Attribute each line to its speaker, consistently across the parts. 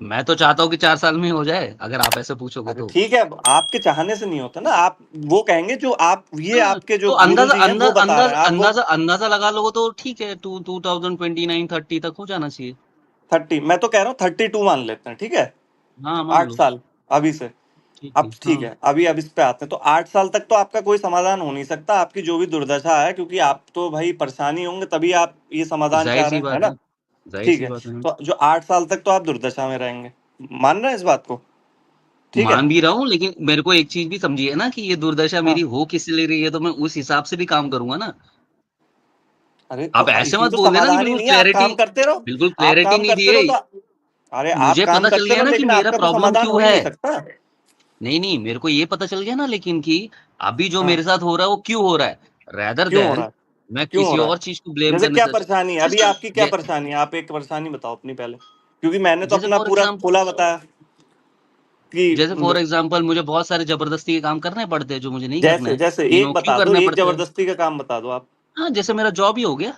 Speaker 1: मैं तो चाहता हूँ कि 4 साल में हो जाए, अगर आप ऐसे पूछोगे
Speaker 2: अरे
Speaker 1: तो।
Speaker 2: ठीक है, आपके चाहने से नहीं होता ना, आप वो कहेंगे जो आप, ये
Speaker 1: हाँ,
Speaker 2: आपके जो
Speaker 1: तो
Speaker 2: गुरु
Speaker 1: अंदाजा
Speaker 2: जी हैं
Speaker 1: अंदा
Speaker 2: वो बता
Speaker 1: अंदाज
Speaker 2: रहे हैं, आप वो
Speaker 1: अंदाजा अंदाजा लगा लो तो ठीक है, 2029-30 तक हो जाना चाहिए।
Speaker 2: 30, मैं तो कह रहा हूँ 32 मान लेते हैं, ठीक है,
Speaker 1: हाँ, मान
Speaker 2: 8
Speaker 1: लो।
Speaker 2: साल अभी से।
Speaker 1: ठीक
Speaker 2: अब
Speaker 1: है,
Speaker 2: ठीक
Speaker 1: हाँ।
Speaker 2: है, अभी अब इस पे आते हैं, तो 8 साल तक तो आपका कोई समाधान हो नहीं सकता, आपकी जो भी दुर्दशा है, क्योंकि आप तो भाई परेशानी होंगे तभी आप ये समाधान चाह
Speaker 1: ज़ाहिर-सी
Speaker 2: रहे हैं, है
Speaker 1: बात
Speaker 2: ना?
Speaker 1: है,
Speaker 2: ठीक
Speaker 1: ज़ाहिर-सी
Speaker 2: है,
Speaker 1: बात है।
Speaker 2: तो जो 8 साल तक तो आप दुर्दशा में रहेंगे, मान रहे हैं इस बात को? ठीक है।
Speaker 1: मान भी रहा हूँ, लेकिन मेरे को एक चीज़ भी समझिए ना कि ये दुर्दशा मेरी
Speaker 2: हाँ।
Speaker 1: हो किस लिए रही है, तो मैं उस हिसाब से भी काम करूँगा ना।
Speaker 2: अरे तो
Speaker 1: आप ऐसे
Speaker 2: इसमें
Speaker 1: मत
Speaker 2: तो
Speaker 1: बोल देना कि
Speaker 2: समाधान ही नहीं है, आप काम करते रहो,
Speaker 1: बिल्कुल
Speaker 2: आप
Speaker 1: क्लैरिटी
Speaker 2: काम
Speaker 1: नहीं
Speaker 2: करते
Speaker 1: दिए।
Speaker 2: रहो तो, अरे आप
Speaker 1: मुझे
Speaker 2: काम
Speaker 1: पता चल
Speaker 2: करते
Speaker 1: गया
Speaker 2: रहो,
Speaker 1: ना कि
Speaker 2: लेकिन
Speaker 1: मेरा
Speaker 2: आपका तो
Speaker 1: प्रॉब्लम
Speaker 2: समाधान
Speaker 1: क्यों
Speaker 2: हो ही
Speaker 1: है।
Speaker 2: नहीं सकता।
Speaker 1: नहीं, मेरे को ये पता चल गया ना, लेकिन कि अभी जो
Speaker 2: हाँ,
Speaker 1: मेरे साथ हो रहा है वो क्यों हो रहा है, रेदर
Speaker 2: क्यों हो रहा
Speaker 1: दैन
Speaker 2: है?
Speaker 1: मैं
Speaker 2: क्यों हो
Speaker 1: किसी
Speaker 2: रहा है?
Speaker 1: और चीज़ को ब्लेम
Speaker 2: जैसे
Speaker 1: करने
Speaker 2: क्या
Speaker 1: से।
Speaker 2: परेशानी है? अभी
Speaker 1: जैसे
Speaker 2: आपकी क्या
Speaker 1: जे
Speaker 2: परेशानी है? आप एक परेशानी बताओ अपनी पहले, क्योंकि मैंने तो
Speaker 1: जैसे
Speaker 2: अपना
Speaker 1: फॉर
Speaker 2: पूरा
Speaker 1: एग्ज़ाम
Speaker 2: खुला बताया
Speaker 1: जैसे फॉर
Speaker 2: कि
Speaker 1: एग्ज़ाम्पल मुझे बहुत सारे ज़बरदस्ती के काम करने पड़ते हैं, जो मुझे नहीं करने
Speaker 2: जैसे
Speaker 1: हैं,
Speaker 2: जैसे
Speaker 1: लेकिन
Speaker 2: एक
Speaker 1: वो क्यों
Speaker 2: बता दो,
Speaker 1: करने
Speaker 2: एक
Speaker 1: पड़ते हैं?
Speaker 2: जबरदस्ती का काम बता दो आप।
Speaker 1: हाँ, जैसे मेरा जॉब ही हो गया।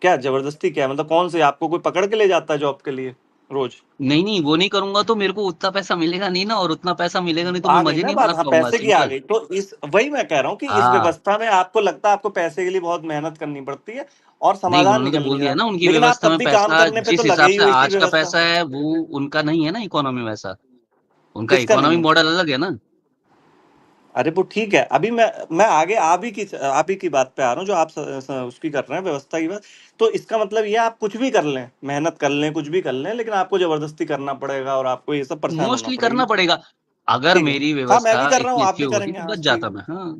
Speaker 2: क्या जबरदस्ती, क्या मतलब कौन सी? आपको कोई पकड़ के ले जाता है जॉब के लिए रोज?
Speaker 1: नहीं, वो नहीं करूँगा तो मेरे को उतना पैसा मिलेगा नहीं ना, और उतना पैसा मिलेगा नहीं तो मैं
Speaker 2: आ गई
Speaker 1: मज़े
Speaker 2: ना
Speaker 1: नहीं
Speaker 2: बात,
Speaker 1: मार
Speaker 2: हाँ
Speaker 1: पाऊँगा,
Speaker 2: पैसे की आ
Speaker 1: सिंपल।
Speaker 2: गई, तो इस वही मैं कह रहा हूँ कि इस
Speaker 1: हाँ,
Speaker 2: व्यवस्था में आपको लगता है आपको पैसे के लिए बहुत मेहनत करनी पड़ती है और
Speaker 1: नहीं
Speaker 2: समाधान
Speaker 1: उन्होंने तो
Speaker 2: निकल
Speaker 1: बोल
Speaker 2: नहीं
Speaker 1: दिया
Speaker 2: रहा,
Speaker 1: ना, उनकी
Speaker 2: लेकिन आप
Speaker 1: व्यवस्था
Speaker 2: तब
Speaker 1: में
Speaker 2: भी काम
Speaker 1: पैसा
Speaker 2: करने पे तो
Speaker 1: जिस
Speaker 2: लगे
Speaker 1: हिसाब
Speaker 2: ही
Speaker 1: से
Speaker 2: हो इसी
Speaker 1: आज का
Speaker 2: व्यवस्था।
Speaker 1: पैसा है, वो उनका नहीं है ना इकोनॉमी वैसा। उनका
Speaker 2: किसका नहीं
Speaker 1: इकोनॉमी
Speaker 2: है?
Speaker 1: मॉडल अलग है ना।
Speaker 2: अरे वो ठीक है, अभी मैं आगे आप ही की बात पे आ रहा हूँ, जो आप उसकी कर रहे हैं, व्यवस्था की बात। तो इसका मतलब ये आप कुछ भी कर लें, मेहनत कर लें, कुछ भी कर लें, लेकिन आपको जबरदस्ती करना पड़ेगा और आपको ये सब परेशान होना
Speaker 1: मोस्टली
Speaker 2: पड़ेगी।
Speaker 1: करना पड़ेगा। अगर
Speaker 2: ठीक है,
Speaker 1: मेरी
Speaker 2: हाँ मैं
Speaker 1: व्यवस्था
Speaker 2: भी कर रहा हूँ,
Speaker 1: इतनी
Speaker 2: आप
Speaker 1: अच्छी
Speaker 2: भी
Speaker 1: होती
Speaker 2: करेंगे,
Speaker 1: तो
Speaker 2: हाँ
Speaker 1: बच
Speaker 2: ठीक।
Speaker 1: जाता मैं। हाँ,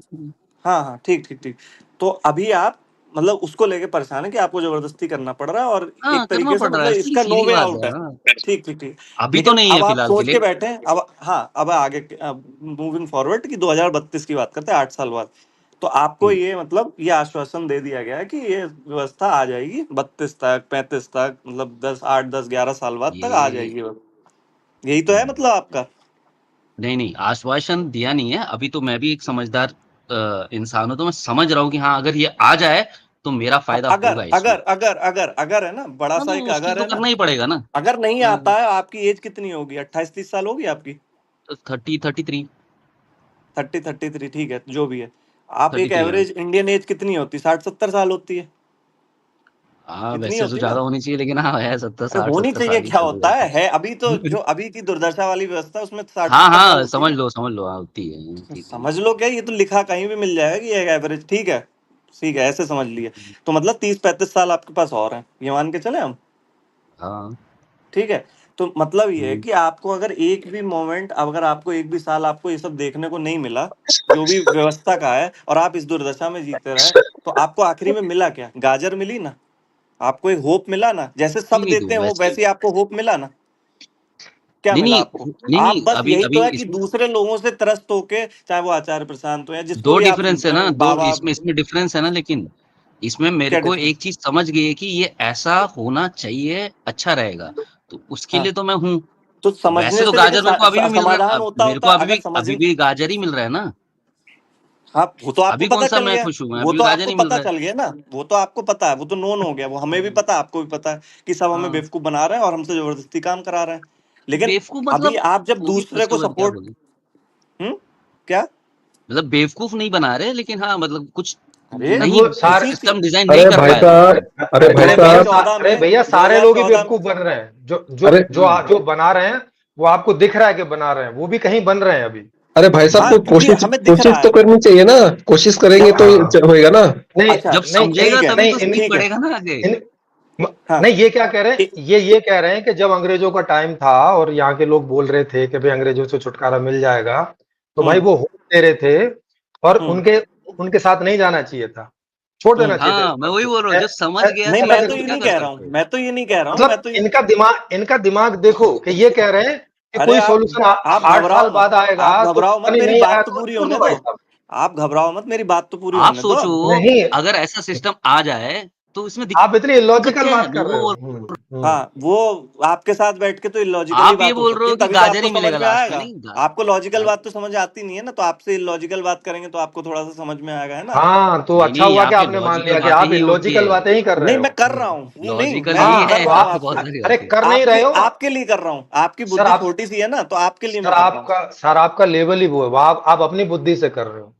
Speaker 2: हाँ हाँ, ठीक ठीक ठीक। तो अभी आप मतलब उसको लेके परेशान है कि आपको जबरदस्ती करना पड़ रहा है, और
Speaker 1: हाँ,
Speaker 2: एक
Speaker 1: करना
Speaker 2: तरीके से
Speaker 1: पड़ रहा
Speaker 2: मतलब
Speaker 1: है,
Speaker 2: इसका नो
Speaker 1: सीधी
Speaker 2: वे
Speaker 1: बात
Speaker 2: आउट
Speaker 1: है।
Speaker 2: है।
Speaker 1: हाँ,
Speaker 2: ठीक ठीक ठीक।
Speaker 1: अभी तो
Speaker 2: लेकिन
Speaker 1: नहीं है
Speaker 2: अब आप
Speaker 1: फिलहाल के
Speaker 2: सोच के
Speaker 1: लिए।
Speaker 2: बैठे हैं, अब हाँ, अब आगे मूविंग फॉरवर्ड की 2032 की बात करते हैं, 8 साल बाद। तो आपको
Speaker 1: हुँ,
Speaker 2: ये मतलब ये आश्वासन दे दिया गया है कि ये व्यवस्था आ जाएगी 32 तक, 35 तक, मतलब 10, 8, 10, 11 साल बाद तक आ
Speaker 1: ये
Speaker 2: जाएगी वो। यही तो है
Speaker 1: हुँ,
Speaker 2: मतलब आपका।
Speaker 1: नहीं, आश्वासन दिया नहीं है। अभी तो मैं भी एक समझदार इंसान हूँ, तो मैं समझ रहा हूँ कि हाँ, अगर ये आ जाए, तो मेरा
Speaker 2: हाँ,
Speaker 1: फ़ायदा
Speaker 2: अगर
Speaker 1: होगा इसमें।
Speaker 2: अगर अगर अगर अगर है ना, बड़ा
Speaker 1: हाँ,
Speaker 2: सा
Speaker 1: तो
Speaker 2: एक
Speaker 1: उसके लिए
Speaker 2: अगर
Speaker 1: तो
Speaker 2: है ना।
Speaker 1: करना ही पड़ेगा ना।
Speaker 2: अगर नहीं
Speaker 1: हाँ,
Speaker 2: आता है, आपकी एज कितनी होगी? 28-30 साल होगी आपकी?
Speaker 1: तो 30-33
Speaker 2: 30-33, ठीक है, जो भी है। आप एक
Speaker 1: 33 हाँ।
Speaker 2: एवरेज इंडियन एज कितनी होती? 60-70 साल होती है।
Speaker 1: हाँ,
Speaker 2: इतनी
Speaker 1: वैसे तो
Speaker 2: होती ना।
Speaker 1: ज़्यादा होनी चाहिए, लेकिन हाँ, है 70
Speaker 2: अरे
Speaker 1: 60
Speaker 2: होनी
Speaker 1: 70
Speaker 2: चाहिए,
Speaker 1: साल ही
Speaker 2: क्या
Speaker 1: चल
Speaker 2: होता
Speaker 1: जाता
Speaker 2: है अभी तो
Speaker 1: है।
Speaker 2: जो अभी की दुर्दशा वाली व्यवस्था है, उसमें साठ
Speaker 1: हाँ,
Speaker 2: सत्तर साल
Speaker 1: हाँ,
Speaker 2: होती है।
Speaker 1: समझ लो, हाँ, होती है, ठीक है।
Speaker 2: समझ लो क्या, ये तो लिखा कहीं भी मिल जाएगा कि ये एवरेज, ठीक है। ठीक है, ऐसे समझ लिए। तो मतलब 30-35 साल आपके पास और हैं, ये मान के चले हम।
Speaker 1: हाँ,
Speaker 2: ठीक है। तो मतलब ये है
Speaker 1: हुँ,
Speaker 2: कि आपको अगर एक भी मोमेंट, अगर आपको एक भी साल आपको ये सब देखने को नहीं मिला, जो भी व्यवस्था का है, और आप इस दुर्दशा में जीते रहे, तो आपको आखिरी में मिला क्या? गाजर मिली ना? आपको एक होप मिला ना, जैसे सब
Speaker 1: नहीं,
Speaker 2: देते
Speaker 1: तो
Speaker 2: हैं होप,
Speaker 1: वैसे
Speaker 2: वैसे ही आपको होप मिला ना? क्या
Speaker 1: नहीं,
Speaker 2: मिला
Speaker 1: नहीं,
Speaker 2: आपको? आप
Speaker 1: नहीं,
Speaker 2: बस
Speaker 1: अभी
Speaker 2: यही
Speaker 1: अभी
Speaker 2: तो है कि
Speaker 1: इसमें
Speaker 2: दूसरे लोगों से त्रस्त होके, चाहे वो आचार्य प्रशांत हो या जिसको
Speaker 1: 2
Speaker 2: भी आप
Speaker 1: डिफरेंस है
Speaker 2: सुनते
Speaker 1: ना,
Speaker 2: हैं,
Speaker 1: 2
Speaker 2: बाबा।
Speaker 1: इसमें डिफरेंस है ना, लेकिन इसमें मेरे
Speaker 2: क्या
Speaker 1: को
Speaker 2: डिफरेंस?
Speaker 1: एक चीज़ समझ गई है कि ये ऐसा होना चाहिए, अच्छा रहेगा, तो उसके
Speaker 2: हाँ,
Speaker 1: लिए तो मैं हूँ।
Speaker 2: तो
Speaker 1: वैसे
Speaker 2: समझने
Speaker 1: तो
Speaker 2: से, लेकिन
Speaker 1: गाजर मेरे को अभी भी मिल रहा है,
Speaker 2: समाधान होता
Speaker 1: मेरे को
Speaker 2: होता अगर
Speaker 1: अभी
Speaker 2: समझ।
Speaker 1: भी गाजर ही मिल रहा है ना।
Speaker 2: हाँ, वो तो आपको
Speaker 1: अभी
Speaker 2: पता
Speaker 1: कौन-सा
Speaker 2: चल
Speaker 1: मैं
Speaker 2: गया।
Speaker 1: खुश हूँ,
Speaker 2: वो
Speaker 1: अभी भी
Speaker 2: तो
Speaker 1: गाजर
Speaker 2: आपको
Speaker 1: ही मिल
Speaker 2: पता
Speaker 1: रहा है।
Speaker 2: चल गया ना, वो तो आपको पता है, वो तो नोन हो गया, वो हमें भी
Speaker 1: हुँ,
Speaker 2: पता, आपको भी पता है कि सब हमें
Speaker 1: हाँ,
Speaker 2: बेवकूफ बना रहे हैं और हमसे जबरदस्ती काम करा रहे हैं। लेकिन
Speaker 1: बेवकूफ़
Speaker 2: अभी
Speaker 1: मतलब
Speaker 2: आप जब
Speaker 1: वो भी
Speaker 2: दूसरे को
Speaker 1: उसके बाद क्या
Speaker 2: सपोर्ट।
Speaker 1: बोलूँ?
Speaker 2: हम्म। क्या?
Speaker 1: मतलब बेवकूफ़ नहीं बना रहे, लेकिन हाँ, मतलब कुछ
Speaker 2: अरे
Speaker 1: नहीं
Speaker 3: वो सारे
Speaker 2: इसी
Speaker 1: सिस्टम डिज़ाइन नहीं
Speaker 4: अरे
Speaker 1: कर
Speaker 4: भाई
Speaker 1: पाए लोग।
Speaker 4: साहब, अरे भाई
Speaker 3: अरे भैया
Speaker 4: साहब,
Speaker 2: 2014
Speaker 3: अरे
Speaker 2: में,
Speaker 3: भैया सारे लोग ही
Speaker 2: 2014 में।
Speaker 3: बेवकूफ बन रहे हैं जो जो
Speaker 4: अरे
Speaker 3: जो
Speaker 1: हुँ,
Speaker 3: जो बना रहे हैं वो आपको दिख रहा है कि बना रहे हैं वो भी कहीं बन रहे हैं अभी।
Speaker 4: अरे भाई साहब,
Speaker 2: हाँ,
Speaker 4: तो
Speaker 2: क्योंकि
Speaker 4: कोशिश
Speaker 2: हमें दिख
Speaker 4: कोशिश
Speaker 2: रहा
Speaker 4: तो
Speaker 2: है।
Speaker 4: करनी चाहिए ना। कोशिश करेंगे
Speaker 2: जब
Speaker 4: तो
Speaker 3: हाँ
Speaker 4: होएगा ना।
Speaker 3: नहीं
Speaker 2: अच्छा,
Speaker 1: जब
Speaker 3: नहीं
Speaker 1: समझेगा
Speaker 2: ठीक है,
Speaker 1: तभी
Speaker 3: नहीं
Speaker 1: तो सीख
Speaker 2: ठीक है।
Speaker 1: पड़ेगा ना आगे।
Speaker 3: इन,
Speaker 2: हाँ।
Speaker 3: नहीं ये क्या कह रहे हैं,
Speaker 2: इ-
Speaker 3: ये कह रहे हैं कि जब अंग्रेजों का टाइम था और यहाँ के लोग बोल रहे थे कि भाई अंग्रेजों से छुटकारा मिल जाएगा, तो भाई
Speaker 2: हम्म
Speaker 3: वो होप दे रहे थे और
Speaker 2: हम्म
Speaker 3: उनके उनके साथ नहीं जाना चाहिए था, छोड़ देना चाहिए था इस
Speaker 1: हाँ, मैं
Speaker 3: बात
Speaker 1: वही
Speaker 3: को।
Speaker 1: बोल रहा हूँ, जो समझ गया
Speaker 2: नहीं,
Speaker 1: चीज़
Speaker 2: मैं
Speaker 1: को
Speaker 2: तो
Speaker 1: तो
Speaker 2: ये
Speaker 1: क्या
Speaker 2: नहीं
Speaker 1: कर
Speaker 2: कह रहा
Speaker 1: सकते
Speaker 2: हूँ,
Speaker 1: हैं?
Speaker 2: मैं तो ये नहीं कह रहा हूँ, मैं
Speaker 3: मतलब
Speaker 2: तो ये।
Speaker 3: इनका दिमाग देखो कि ये कह रहे हैं कि
Speaker 2: अरे
Speaker 3: कोई
Speaker 2: आप
Speaker 3: सॉल्यूशन
Speaker 2: आप
Speaker 3: 8 साल
Speaker 2: घबराओ मत,
Speaker 3: बाद आएगा,
Speaker 2: आप
Speaker 3: तो
Speaker 2: घबराओ
Speaker 3: पता
Speaker 2: मत,
Speaker 3: नहीं
Speaker 2: मेरी
Speaker 3: नहीं आया
Speaker 2: बात तो
Speaker 3: तो
Speaker 2: पूरी
Speaker 3: छोड़
Speaker 2: होने
Speaker 3: दो
Speaker 2: दो।
Speaker 3: भाई साहब।
Speaker 2: आप घबराओ मत, मेरी बात तो पूरी
Speaker 1: आप
Speaker 2: होने दो
Speaker 1: सोचो,
Speaker 2: अब।
Speaker 3: नहीं
Speaker 1: अगर ऐसा सिस्टम आ जाए, तो इसमें
Speaker 3: आप इतनी
Speaker 1: दिक्कत
Speaker 3: इलॉजिकल
Speaker 1: क्या है?
Speaker 3: बात कर रहे
Speaker 1: वो
Speaker 3: हो।
Speaker 2: हाँ, वो आपके साथ बैठ के तो इलॉजिकल ही
Speaker 1: आप ये
Speaker 2: बात हो
Speaker 1: बोल
Speaker 2: सकती
Speaker 1: रहे
Speaker 2: है,
Speaker 1: हो कि
Speaker 2: तभी तो
Speaker 1: गाजर
Speaker 2: आपको
Speaker 1: ही
Speaker 2: समझ
Speaker 1: मिलेगा
Speaker 2: में
Speaker 1: लास्ट में,
Speaker 2: आएगा।
Speaker 1: नहीं
Speaker 2: आपको लॉजिकल
Speaker 1: गा-
Speaker 2: बात तो समझ आती नहीं है ना, तो आपसे इलॉजिकल बात करेंगे तो आपको थोड़ा सा समझ में आएगा, है ना।
Speaker 3: हाँ, तो
Speaker 1: नहीं
Speaker 3: अच्छा
Speaker 1: नहीं,
Speaker 3: हुआ
Speaker 1: यहाँ
Speaker 3: कि
Speaker 1: पे
Speaker 3: आपने मान
Speaker 1: लॉजिकल
Speaker 3: लिया कि
Speaker 1: बातें
Speaker 3: आप
Speaker 1: ही होती
Speaker 3: इलॉजिकल
Speaker 1: है।
Speaker 3: बातें ही कर रहे
Speaker 2: नहीं,
Speaker 3: हो।
Speaker 2: मैं कर रहा हूँ, नहीं,
Speaker 1: लॉजिकल
Speaker 2: मैं
Speaker 1: ही
Speaker 3: हाँ,
Speaker 2: कर
Speaker 1: है,
Speaker 3: तो
Speaker 2: रहा हूँ
Speaker 1: बातें
Speaker 3: आप
Speaker 1: बहुत
Speaker 2: आपके
Speaker 1: सारी
Speaker 3: अरे
Speaker 1: होती है।
Speaker 3: कर नहीं रहे
Speaker 2: आपके
Speaker 3: हो
Speaker 2: आपके लिए कर रहा हूँ, आपकी
Speaker 3: सर।
Speaker 2: बुद्धि
Speaker 3: आप
Speaker 2: छोटी सी है ना, तो आपके लिए मैं कर रहा हूँ।
Speaker 3: सर आपका लेवल ही वो है, आप अपनी बुद्धि से कर रहे हो।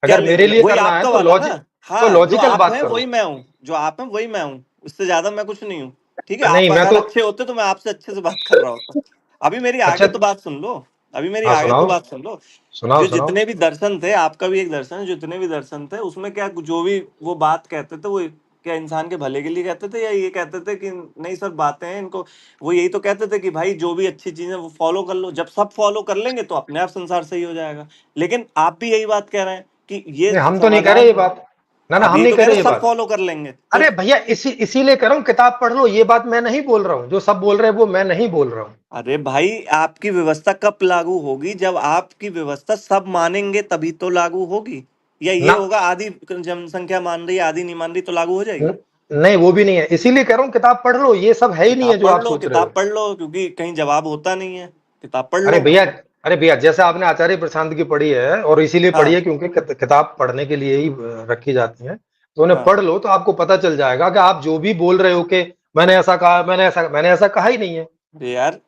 Speaker 2: क्या
Speaker 3: अगर मेरे
Speaker 2: लेवल है?
Speaker 3: लिए
Speaker 2: वही
Speaker 3: करना है
Speaker 2: आपका
Speaker 3: तो
Speaker 2: वाला ना।
Speaker 3: तो
Speaker 2: हाँ, जो
Speaker 3: लॉजिकल
Speaker 2: आप
Speaker 3: बात
Speaker 2: हैं
Speaker 3: करो।
Speaker 2: वही मैं हूँ, जो आप हैं वही मैं हूँ, इससे ज्यादा मैं कुछ नहीं हूँ। ठीक है,
Speaker 3: नहीं,
Speaker 2: आप
Speaker 3: मैं
Speaker 2: अगर
Speaker 3: तो
Speaker 2: अच्छे होते तो मैं आपसे अच्छे से बात कर रहा होता। अभी मेरी
Speaker 3: अच्छा।
Speaker 2: आगे तो बात सुन लो, अभी मेरी
Speaker 3: हाँ,
Speaker 2: आगे तो
Speaker 3: सुनाओ
Speaker 2: बात सुन लो।
Speaker 3: सुनाओ
Speaker 2: जो
Speaker 3: सुनाओ।
Speaker 2: जितने भी दर्शन थे, आपका भी एक दर्शन है, जितने भी दर्शन थे उसमें क्या, जो भी वो बात कहते थे, वो क्या इंसान के भले के लिए कहते थे, या ये कहते थे कि नहीं सर बातें हैं इनको, वो यही तो कहते थे कि भाई जो भी अच्छी चीजें वो फॉलो कर लो, जब सब फॉलो कर लेंगे तो अपने आप संसार सही हो जाएगा। लेकिन आप भी यही बात कह रहे हैं कि ये
Speaker 3: नहीं, हम तो नहीं कह रहे ये
Speaker 2: समाधान,
Speaker 3: बात। ना ना,
Speaker 2: अब
Speaker 3: हम
Speaker 2: यही
Speaker 3: नहीं
Speaker 2: तो
Speaker 3: कह
Speaker 2: कह
Speaker 3: रहे
Speaker 2: रहे
Speaker 3: ये
Speaker 2: सब
Speaker 3: बात।
Speaker 2: फॉलो कर लेंगे तो।
Speaker 3: अरे भैया, इसीलिए कह रहा हूँ किताब पढ़ लो, ये बात मैं नहीं बोल रहा हूँ। जो सब बोल रहे हैं वो मैं नहीं बोल रहा हूँ।
Speaker 2: अरे भाई, आपकी व्यवस्था कब लागू होगी? जब आपकी व्यवस्था सब मानेंगे तभी तो लागू होगी। या ये
Speaker 3: ना,
Speaker 2: होगा आधी जनसंख्या मान रही है, आधी नहीं मान रही, तो लागू हो जाएगी?
Speaker 3: न- नहीं, वो भी नहीं है। इसीलिए कह रहा हूँ किताब पढ़ लो, ये सब है ही नहीं है
Speaker 2: किताब
Speaker 3: जो
Speaker 2: पढ़
Speaker 3: आप
Speaker 2: लो,
Speaker 3: सोच रहे
Speaker 2: किताब
Speaker 3: हो।
Speaker 2: पढ़ लो, क्योंकि कहीं जवाब होता नहीं है। किताब पढ़
Speaker 3: अरे
Speaker 2: लो।
Speaker 3: भैया, अरे भैया, जैसे आपने आचार्य प्रशांत की पढ़ी है, और इसीलिए पढ़ी
Speaker 2: हाँ,
Speaker 3: है क्योंकि किताब पढ़ने के लिए ही रखी जाती है, तो उन्हें
Speaker 2: हाँ।
Speaker 3: पढ़ लो तो आपको पता चल जाएगा कि आप जो भी बोल रहे हो कि मैंने ऐसा कहा, मैंने ऐसा कहा ही नहीं है।
Speaker 2: अरे यार,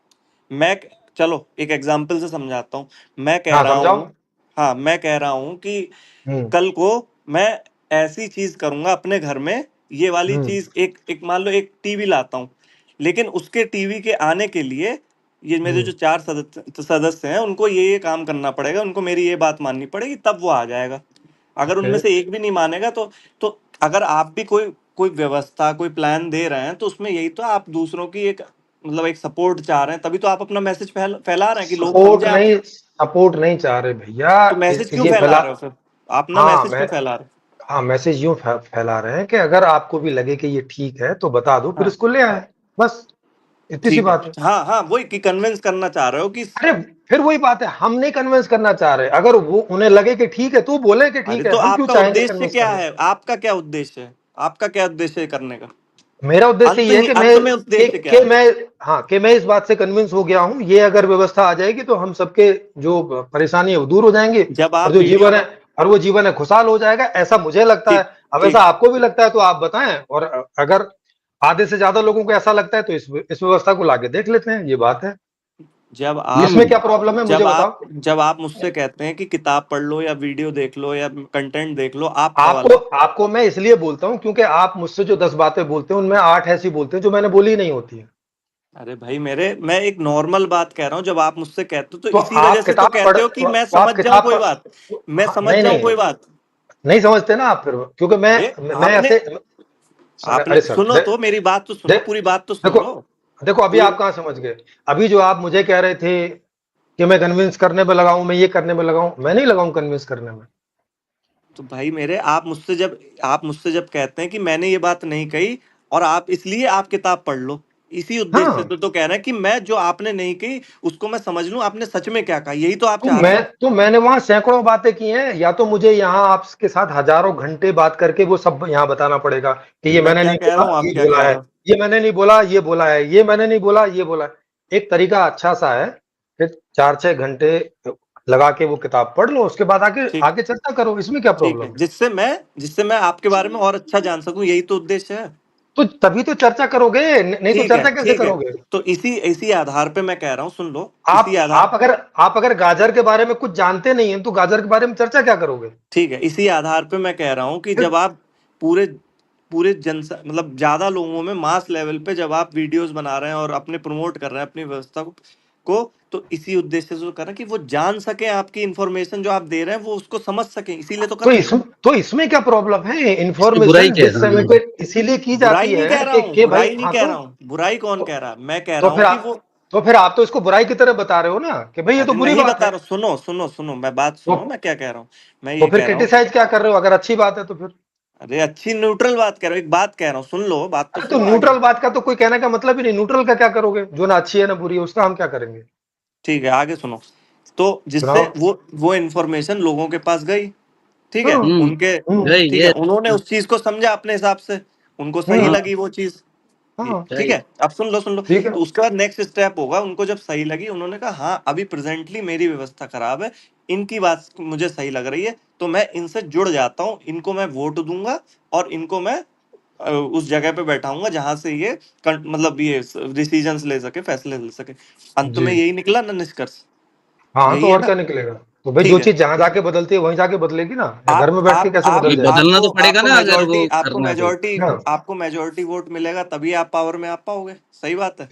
Speaker 2: मैं चलो एक एग्जाम्पल से समझाता हूँ। मैं कह
Speaker 3: हाँ,
Speaker 2: रहा
Speaker 3: समझाओ।
Speaker 2: हूँ, हाँ, मैं कह रहा हूँ कि
Speaker 3: हम्म।
Speaker 2: कल को मैं ऐसी चीज करूंगा अपने घर में, ये वाली
Speaker 3: हम्म।
Speaker 2: चीज, एक एक मान लो एक टीवी लाता हूँ, लेकिन उसके टीवी के आने के लिए ये मेरे जो
Speaker 3: हम्म।
Speaker 2: चार सदस्य सदस्य हैं उनको ये काम करना पड़ेगा, उनको मेरी ये बात माननी पड़ेगी, तब वो आ जाएगा। अगर
Speaker 3: ओके।
Speaker 2: उनमें से एक भी नहीं मानेगा तो अगर आप भी कोई कोई व्यवस्था, कोई प्लान दे रहे हैं, तो उसमें यही तो आप दूसरों की एक मतलब एक सपोर्ट चाह रहे हैं, तभी तो आप अपना मैसेज फैला रहे हैं कि लोग समझे आप।
Speaker 3: सपोर्ट नहीं चाह रहे भैया।
Speaker 2: तो मैसेज क्यों
Speaker 3: ये
Speaker 2: फैला
Speaker 3: फैला।
Speaker 2: रहे हो फिर? आप ना
Speaker 3: हाँ,
Speaker 2: मैसेज क्यों फैला रहे
Speaker 3: हाँ, मैसेज यूं फैला रहे हैं कि अगर आपको भी लगे कि ये ठीक है तो बता दो,
Speaker 2: हो?
Speaker 3: फिर
Speaker 2: हाँ,
Speaker 3: इसको ले आए। बस इतनी सी
Speaker 2: ठीक है।
Speaker 3: बात है।
Speaker 2: हाँ, हाँ, वही कि कन्विंस करना चाह रहे हो कि
Speaker 3: अरे, फिर वही बात है, हम नहीं कन्विंस करना चाह रहे। अगर वो उन्हें लगे कि ठीक है, तो बोले कि
Speaker 2: अरे
Speaker 3: ठीक है,
Speaker 2: तो
Speaker 3: हम क्यों
Speaker 2: आपका
Speaker 3: चाहेंगे
Speaker 2: उद्देश्य
Speaker 3: कन्विंस
Speaker 2: क्या
Speaker 3: करना।
Speaker 2: है? आपका क्या उद्देश्य है? आपका क्या उद्देश्य है करने का?
Speaker 3: मेरा उद्देश्य ये है कि
Speaker 2: अंत में उद्देश्य क्या है?
Speaker 3: मैं, हाँ, कि मैं इस बात से कन्विंस हो गया हूँ, ये अगर व्यवस्था आ जाएगी तो हम सबके जो परेशानी है वो दूर हो जाएंगी,
Speaker 2: जब
Speaker 3: और
Speaker 2: आप
Speaker 3: जो
Speaker 2: वीडियो
Speaker 3: जीवन है, और वो जीवन है खुशहाल हो जाएगा, ऐसा मुझे लगता है।
Speaker 2: ठीक,
Speaker 3: अब ऐसा
Speaker 2: ठीक,
Speaker 3: आपको भी लगता है तो आप बताएं, और अगर आधे से ज्यादा लोगों को ऐसा लगता है तो इस व्यवस्था को लाके देख लेते हैं, ये बात है।
Speaker 2: जब आप
Speaker 3: इसमें क्या प्रॉब्लम है, मुझे
Speaker 2: जब
Speaker 3: बताओ।
Speaker 2: आप जब आप मुझसे कहते हैं कि किताब पढ़ लो या वीडियो देख लो या कंटेंट देख लो, आपका
Speaker 3: आपको
Speaker 2: वाला।
Speaker 3: आपको मैं इसलिए बोलता हूँ क्योंकि आप मुझसे जो 10 बातें बोलते हैं उनमें 8 ऐसी बोलते हैं जो मैंने बोली ही नहीं होती है।
Speaker 2: अरे भाई, मैं एक नॉर्मल बात कह रहा हूँ, जब आप मुझसे कहते हो तो
Speaker 3: तो
Speaker 2: इसी वजह
Speaker 3: आप
Speaker 2: से तो
Speaker 3: किताब पढ़
Speaker 2: कहते हो कि मैं
Speaker 3: तो
Speaker 2: समझ
Speaker 3: आप
Speaker 2: जाऊं
Speaker 3: किताब
Speaker 2: कोई
Speaker 3: पढ़
Speaker 2: बात, मैं
Speaker 3: हाँ,
Speaker 2: समझ
Speaker 3: नहीं
Speaker 2: जाऊं
Speaker 3: नहीं,
Speaker 2: कोई बात।
Speaker 3: नहीं समझते ना आप फिर, क्योंकि
Speaker 2: अरे
Speaker 3: मैं
Speaker 2: आपने
Speaker 3: ऐसे।
Speaker 2: आपने
Speaker 3: अरे सर,
Speaker 2: सुनो तो, मेरी बात तो सुनो, पूरी बात तो सुन
Speaker 3: देखो,
Speaker 2: लो।
Speaker 3: देखो, अभी
Speaker 2: पूरी
Speaker 3: आप कहाँ समझ गए। अभी जो आप मुझे कह रहे थे कि मैं कन्विंस करने में लगाऊं, मैं ये करने में लगाऊं, मैं नहीं लगाऊं कन्विंस करने में।
Speaker 2: तो भाई मेरे, आप मुझसे जब कहते हैं कि मैंने ये बात नहीं कही, और आप इसलिए आप किताब पढ़ लो, इसी उद्देश्य से
Speaker 3: हाँ,
Speaker 2: तो कह रहे हैं कि मैं जो आपने नहीं कही उसको मैं समझ लूं आपने सच में क्या कहा, यही तो आप चाह रहे हैं।
Speaker 3: तो मैंने वहां सैकड़ों बातें की हैं, या तो मुझे यहाँ आपके साथ हजारों घंटे बात करके वो सब यहाँ बताना पड़ेगा कि ये
Speaker 2: मैं
Speaker 3: मैंने
Speaker 2: क्या
Speaker 3: नहीं
Speaker 2: कह रहा
Speaker 3: बोला,
Speaker 2: हूँ, आप
Speaker 3: ये
Speaker 2: क्या
Speaker 3: बोला
Speaker 2: कह
Speaker 3: है,
Speaker 2: रहे हो?
Speaker 3: ये मैंने नहीं बोला, ये बोला है, ये मैंने नहीं बोला, ये बोला है। एक तरीका अच्छा सा है कि 4-6 घंटे लगा के वो किताब पढ़ लो, उसके बाद आगे
Speaker 2: ठीक,
Speaker 3: आगे चर्चा करो, इसमें क्या
Speaker 2: ठीक है,
Speaker 3: प्रॉब्लम है।
Speaker 2: जिससे मैं आपके बारे में और अच्छा जान सकूं, यही तो उद्देश्य है।
Speaker 3: तो तभी तो चर्चा करोगे, नहीं तो
Speaker 2: ठीक है,
Speaker 3: चर्चा कैसे
Speaker 2: ठीक है।
Speaker 3: करोगे।
Speaker 2: तो इसी इसी आधार पे मैं कह रहा हूँ, सुन लो। इसी
Speaker 3: आप
Speaker 2: आधार
Speaker 3: आप अगर आप अगर गाजर के बारे में कुछ जानते नहीं हैं तो गाजर के बारे में चर्चा क्या करोगे।
Speaker 2: ठीक है, इसी आधार पे मैं कह रहा हूँ कि
Speaker 3: फिर
Speaker 2: जब आप पूरे पूरे मतलब ज्यादा लोगों में मास लेवल पे जब आप वीडियोस बना रहे हैं और अपने प्रमोट कर रहे हैं अपनी व्यवस्था को, तो इसी उद्देश्य से कर रहे हैं कि वो जान सके, आपकी इंफॉर्मेशन जो आप दे रहे हैं वो उसको समझ सके, इसीलिए तो कर रहे हैं।
Speaker 3: तो इसमें क्या प्रॉब्लम है।
Speaker 1: इसमें बुराई
Speaker 3: इंफॉर्मेशन
Speaker 1: क्या है? हाँ,
Speaker 3: डिससेमिनेटेड इसीलिए की
Speaker 2: बुराई
Speaker 3: जाती
Speaker 2: नहीं कह
Speaker 3: है
Speaker 2: रहा
Speaker 3: कि
Speaker 2: हूँ,
Speaker 3: भाई,
Speaker 2: बुराई नहीं
Speaker 3: हाँ,
Speaker 2: कह रहा हूँ, बुराई कौन कह रहा है? मैं कह
Speaker 3: तो
Speaker 2: रहा हूँ
Speaker 3: फिर
Speaker 2: कि
Speaker 3: आप
Speaker 2: वो,
Speaker 3: तो फिर आप तो इसको बुराई की तरह बता रहे हो ना कि भाई ये तो
Speaker 2: अरे
Speaker 3: बुरी
Speaker 2: नहीं
Speaker 3: बात
Speaker 2: बता
Speaker 3: है।
Speaker 2: रहा, सुनो सुनो सुनो, मैं बात
Speaker 3: तो
Speaker 2: सुनो, मैं क्या कह रहा हूँ। मैं
Speaker 3: तो
Speaker 2: ये
Speaker 3: फिर
Speaker 2: कह रहा हूँ,
Speaker 3: क्रिटिसाइज क्या कर रहे हो अगर अच्छी बात है तो फिर।
Speaker 2: अरे अच्छी न्यूट्रल बात कह रहा हूँ, एक बात कह रहा हूँ, सुन लो, बात तो
Speaker 3: अरे तो
Speaker 2: सुनो आगे।
Speaker 3: न्यूट्रल बात का तो कोई कहने का मतलब ही नहीं। न्यूट्रल का क्या करोगे, जो ना अच्छी है ना बुरी है उसका हम क्या करेंगे।
Speaker 2: ठीक है, आगे सुनो। तो जिससे
Speaker 3: सुनाओ।
Speaker 2: वो इन्फॉर्मेशन लोगों के पास गई, ठीक है,
Speaker 3: हाँ।
Speaker 1: हम्म,
Speaker 2: उनके,
Speaker 3: हम्म।
Speaker 1: गई
Speaker 2: ठीक है,
Speaker 1: ये।
Speaker 2: उन्होंने उस चीज को समझा अपने हिसाब से, उनको सही लगी वो चीज,
Speaker 3: हाँ
Speaker 2: ठीक है। अब सुन लो
Speaker 3: ठीक है।
Speaker 2: तो उसके बाद नेक्स्ट स्टेप होगा, उनको जब सही लगी उन्होंने कहा हाँ अभी प्रेजेंटली मेरी व्यवस्था खराब है, इनकी बात मुझे सही लग रही है, तो मैं इनसे जुड़ जाता हूँ, इनको मैं वोट दूंगा और इनको मैं उस जगह पे बैठाऊंगा जहां से ये मतलब ये डिसीजंस ले सके, फैसले ले सके। अंत
Speaker 3: जी
Speaker 2: में यही निकला ना निष्कर्ष,
Speaker 3: हाँ,
Speaker 2: यही
Speaker 3: तो
Speaker 2: है
Speaker 3: और
Speaker 2: ना।
Speaker 3: क्या निकलेगा? तो भाई
Speaker 2: ठीक
Speaker 3: जो
Speaker 2: है,
Speaker 3: चीज जहां जाके बदलती है वहीं जाके बदलेगी ना, या घर
Speaker 2: आप
Speaker 3: में बैठ के
Speaker 2: आप
Speaker 3: कैसे
Speaker 2: आप
Speaker 3: बदल
Speaker 1: ये
Speaker 3: जाएगी?
Speaker 1: बदलना
Speaker 2: आपको
Speaker 1: तो पड़ेगा
Speaker 2: आपको
Speaker 1: ना अगर वो
Speaker 2: मेजोरिटी
Speaker 1: करना है तो।
Speaker 3: हाँ
Speaker 2: आपको मेजोरिटी वोट मिलेगा तभी आप पावर में आ पाओगे, सही बात है।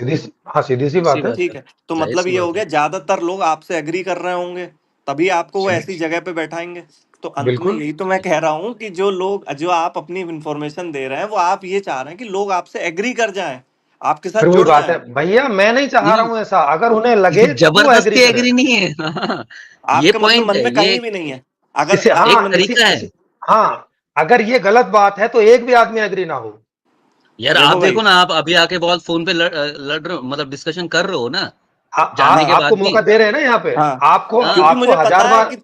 Speaker 3: हाँ, सीधी सी
Speaker 1: इसी
Speaker 3: बात है।
Speaker 1: बात
Speaker 2: ठीक
Speaker 1: है,
Speaker 2: है, तो
Speaker 1: जाहिर
Speaker 2: मतलब
Speaker 1: सी
Speaker 2: ये हो
Speaker 1: बात है।
Speaker 2: गया ज्यादातर लोग आपसे एग्री कर रहे होंगे, तभी आपको वो
Speaker 3: सीधी-
Speaker 2: ऐसी जगह पे बैठाएंगे। तो अंत में
Speaker 3: बिल्कुल।
Speaker 2: यही तो मैं कह रहा हूँ कि जो आप अपनी इंफॉर्मेशन दे रहे हैं वो आप ये चाह रहे हैं कि लोग आपसे एग्री कर जाएं, आपके साथ
Speaker 3: फिर वही
Speaker 2: जुड़
Speaker 3: बात है
Speaker 2: जाएं।
Speaker 3: भैया, मैं नहीं चाह रहा
Speaker 1: नहीं,
Speaker 3: हूं ऐसा, अगर उन्हें लगे तब वो एग्री
Speaker 1: जबरदस्ती
Speaker 3: करें।
Speaker 1: एग्री नहीं है। हाँ, ये
Speaker 2: आपके मतलब
Speaker 1: पॉइंट
Speaker 2: मन
Speaker 1: है,
Speaker 2: में
Speaker 1: ये
Speaker 2: कहीं भी नहीं है, अगर
Speaker 3: इसे
Speaker 2: आपके
Speaker 1: एक
Speaker 3: हाँ
Speaker 2: मन में
Speaker 1: तरीका है।
Speaker 3: हाँ, अगर ये गलत बात है तो एक भी आदमी एग्री ना हो।
Speaker 1: यार आप
Speaker 2: देखो भाई,
Speaker 1: देखो ना, आप अभी आके बहुत फोन पे लड़ रहे हो, मतलब डिस्कशन कर रहे हो ना, जाने के
Speaker 3: आपको
Speaker 1: बाद भी।
Speaker 3: मौका दे रहे हैं ना यहाँ पे।
Speaker 2: हाँ,
Speaker 3: आपको
Speaker 2: क्योंकि
Speaker 1: हाँ,
Speaker 2: मुझे
Speaker 3: आपको
Speaker 2: पता
Speaker 3: हजार
Speaker 2: है
Speaker 3: बार
Speaker 2: कि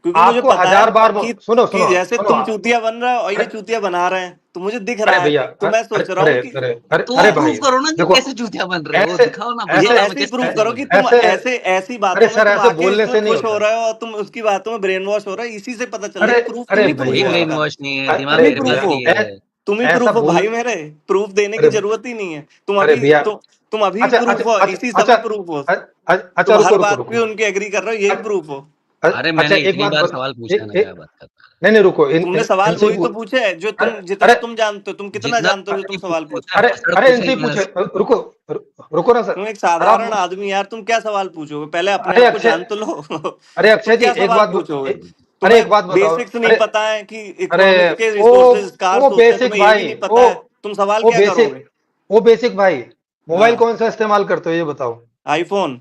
Speaker 2: क्योंकि मुझे
Speaker 3: आपको
Speaker 2: पता है
Speaker 3: हजार बार
Speaker 2: कि
Speaker 3: सुनो
Speaker 2: कि
Speaker 3: सुनो
Speaker 2: जैसे
Speaker 3: सुनो।
Speaker 2: तुम चूतिया बन रहे हो और ये
Speaker 3: अरे
Speaker 2: चूतिया बना रहे हैं, तो मुझे दिख
Speaker 3: अरे
Speaker 2: रहा है,
Speaker 3: भैया,
Speaker 2: तो मैं
Speaker 3: अरे
Speaker 2: सोच रहा
Speaker 3: अरे
Speaker 2: हूँ कि
Speaker 3: अरे अरे
Speaker 1: तो
Speaker 3: अरे
Speaker 1: वो प्रूव
Speaker 3: भाई
Speaker 1: करो ना कि
Speaker 3: देखो,
Speaker 1: कैसे चूतिया बन रहे हो,
Speaker 3: ऐसे
Speaker 1: दिखाओ ना,
Speaker 2: ये
Speaker 3: ऐसे
Speaker 1: बताओ हमें
Speaker 2: ऐसे ही
Speaker 1: कैसे
Speaker 2: प्रूव
Speaker 1: चूतिया
Speaker 2: करो
Speaker 1: बन
Speaker 2: कि
Speaker 1: रहे
Speaker 2: तुम
Speaker 3: ऐसे
Speaker 2: ऐसी
Speaker 3: अरे
Speaker 2: बातों में
Speaker 3: सर,
Speaker 2: तुम
Speaker 3: ऐसे
Speaker 2: आके
Speaker 3: बोलने
Speaker 2: इसमें
Speaker 3: से नहीं
Speaker 2: खुश हो
Speaker 3: होता।
Speaker 2: रहे हो और तुम उसकी बातों में ब्रेन वॉश हो रहे हो, इसी से पता चल रहा
Speaker 3: अरे
Speaker 2: है प्रूफ तुम
Speaker 3: अरे
Speaker 2: ही
Speaker 1: हो।
Speaker 2: प्रूफ
Speaker 1: कोई
Speaker 2: हो
Speaker 3: भैया,
Speaker 1: ब्रेन
Speaker 2: इसका।
Speaker 1: वॉश नहीं है, दिमाग
Speaker 2: तुम ही
Speaker 3: अरे
Speaker 1: मेरे
Speaker 2: प्रूफ
Speaker 1: पास
Speaker 3: भैया,
Speaker 2: हो,
Speaker 1: भी है।
Speaker 2: तुम ही
Speaker 3: ऐसा
Speaker 2: प्रूफ हो
Speaker 3: बोल
Speaker 2: भाई मेरे, प्रूफ देने की
Speaker 3: अरे
Speaker 2: जरूरत ही नहीं है। तुम
Speaker 3: अरे
Speaker 2: अभी
Speaker 3: भैया,
Speaker 2: तुम अभी
Speaker 3: अच्छा
Speaker 2: प्रूफ
Speaker 3: अच्छा
Speaker 2: हो,
Speaker 3: अच्छा
Speaker 2: इसी
Speaker 3: अच्छा
Speaker 2: समय प्रूफ हो,
Speaker 3: अच्छा,
Speaker 2: तुम
Speaker 3: रुको
Speaker 2: हर
Speaker 3: रुको
Speaker 2: बात पे
Speaker 3: रुको।
Speaker 2: उनके एग्री कर रहे हो, यही प्रूफ हो।
Speaker 1: अरे
Speaker 3: अच्छा,
Speaker 1: मैंने
Speaker 3: एक
Speaker 1: इतनी
Speaker 3: बात
Speaker 1: बार
Speaker 3: बता,
Speaker 1: सवाल पूछा ना, क्या बात करता है।
Speaker 3: नहीं नहीं, रुको,
Speaker 2: तुमने सवाल
Speaker 3: इनसे ही
Speaker 2: वही तो पूछे है जो
Speaker 3: अरे
Speaker 2: तुम जितना
Speaker 3: अरे
Speaker 2: तुम जानते हो, तुम कितना
Speaker 1: जितना
Speaker 2: जानते हो जो तुम
Speaker 1: नहीं
Speaker 2: सवाल पूछ
Speaker 1: पूछा,
Speaker 2: रहे हो।
Speaker 3: अरे
Speaker 1: सर
Speaker 3: अरे
Speaker 1: पूछा
Speaker 3: इनसे
Speaker 1: ही
Speaker 3: ही
Speaker 1: मैंने।
Speaker 3: पूछे। रुको रुको ना सर।
Speaker 2: तुम एक
Speaker 3: अरे आप
Speaker 2: साधारण आदमी यार, तुम क्या सवाल पूछोगे, पहले अपने
Speaker 3: अरे
Speaker 2: आप को
Speaker 3: अक्षय
Speaker 2: जान तो लो।
Speaker 3: अरे
Speaker 2: तुम
Speaker 3: अक्षय जी,
Speaker 2: क्या
Speaker 3: एक
Speaker 2: सवाल
Speaker 3: बात
Speaker 2: पूछोगे,
Speaker 3: अरे
Speaker 2: तुम्हें
Speaker 3: एक बात बताओ।
Speaker 2: बेसिक्स नहीं
Speaker 3: अरे
Speaker 2: पता है कि
Speaker 3: अरे
Speaker 2: इकोनॉमिक के
Speaker 3: ओ
Speaker 2: रिसोर्सेज कार्स
Speaker 3: ओ
Speaker 2: होते हैं,
Speaker 3: बेसिक
Speaker 2: तुम्हें ये भी
Speaker 3: भाई,
Speaker 2: नहीं पता है, तुम सवाल
Speaker 3: ओ
Speaker 2: क्या
Speaker 3: बेसिक
Speaker 2: करोगे।
Speaker 3: ओ बेसिक भाई, मोबाइल
Speaker 2: हाँ,
Speaker 3: कौन सा इस्तेमाल करते हो ये बताओ?
Speaker 2: आईफोन।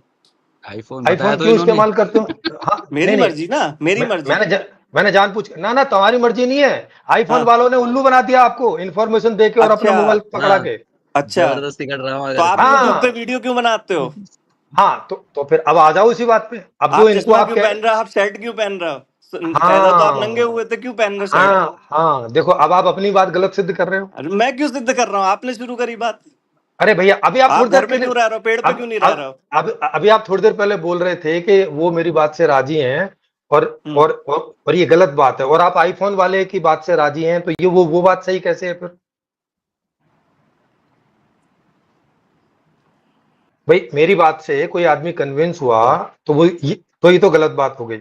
Speaker 1: आईफोन बताया
Speaker 3: आईफोन
Speaker 1: तो
Speaker 3: क्यों
Speaker 1: इन्होंने।
Speaker 3: इस्तेमाल करते हो? हाँ,
Speaker 2: मेरी
Speaker 3: नहीं नहीं,
Speaker 2: मर्जी ना, मेरी मर्जी।
Speaker 3: मैंने जान पूछ ना ना, तुम्हारी मर्जी नहीं है। आईफोन
Speaker 2: हाँ,
Speaker 3: वालों ने उल्लू बना दिया आपको, इन्फॉर्मेशन दे के और अपना
Speaker 2: अच्छा
Speaker 3: मोबाइल पकड़ा
Speaker 1: हाँ,
Speaker 3: के।
Speaker 2: अच्छा,
Speaker 1: जबरदस्ती का ड्रामा
Speaker 2: तो आप
Speaker 1: करके।
Speaker 2: यूट्यूब पे
Speaker 3: हाँ
Speaker 2: वीडियो क्यों बनाते हो,
Speaker 3: हाँ, तो फिर अब आ जाओ इसी बात पे। अब जो
Speaker 2: आप
Speaker 3: इनको
Speaker 2: चश्मा
Speaker 3: आप
Speaker 2: क्यों
Speaker 3: कह
Speaker 2: पहन रहे हो, आप शर्ट क्यों पहन रहे हो, पैदा तो आप नंगे
Speaker 3: हाँ
Speaker 2: हुए थे, क्यों पहन रहे हो शर्ट।
Speaker 3: हाँ, देखो अब आप अपनी बात गलत सिद्ध कर रहे हो।
Speaker 2: अरे मैं क्यों सिद्ध कर रहा हूँ, आपने शुरू करी बात।
Speaker 3: अरे भैया, अभी आप थोड़ी
Speaker 2: आप
Speaker 3: देर
Speaker 2: घर
Speaker 3: के
Speaker 2: में
Speaker 3: लिए
Speaker 2: क्यों रह रहे हो, पेड़ पे क्यों नहीं रह रहे हो।
Speaker 3: अभी आप थोड़ी देर पहले बोल रहे थे कि वो मेरी बात से राजी हैं, और
Speaker 2: हम्म,
Speaker 3: ये गलत बात है, और आप आईफोन वाले की बात से राजी हैं, तो ये वो बात सही कैसे है फिर? भाई मेरी बात से कोई आदमी कन्विंस हुआ तो ये तो गलत बात हो गई,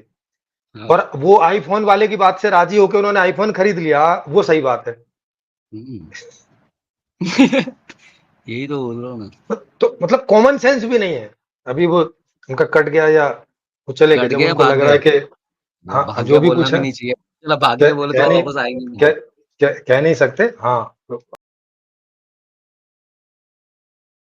Speaker 1: हाँ,
Speaker 3: और वो आईफोन वाले की बात से राजी होकर उन्होंने आईफोन खरीद लिया, वो सही बात है।
Speaker 1: हम्म। यही तो बोल रहा हूँ मैं।
Speaker 3: तो मतलब कॉमन सेंस भी नहीं है। अभी वो उनका कट गया या वो चले गए
Speaker 1: कट
Speaker 3: जब
Speaker 1: गया,
Speaker 3: उनको
Speaker 1: भाग
Speaker 3: लग रहा
Speaker 1: गया।
Speaker 3: है कि
Speaker 1: वो
Speaker 3: हाँ,
Speaker 1: भाग
Speaker 3: जो
Speaker 1: गया
Speaker 3: भी
Speaker 1: बोलना
Speaker 3: कुछ
Speaker 1: भी
Speaker 3: है,
Speaker 1: नहीं चाहिए, चलो भाग
Speaker 3: कह
Speaker 1: गए बोले
Speaker 3: कह
Speaker 1: तो
Speaker 3: नहीं
Speaker 1: वापस आएंगे नहीं।
Speaker 3: कह नहीं सकते हाँ।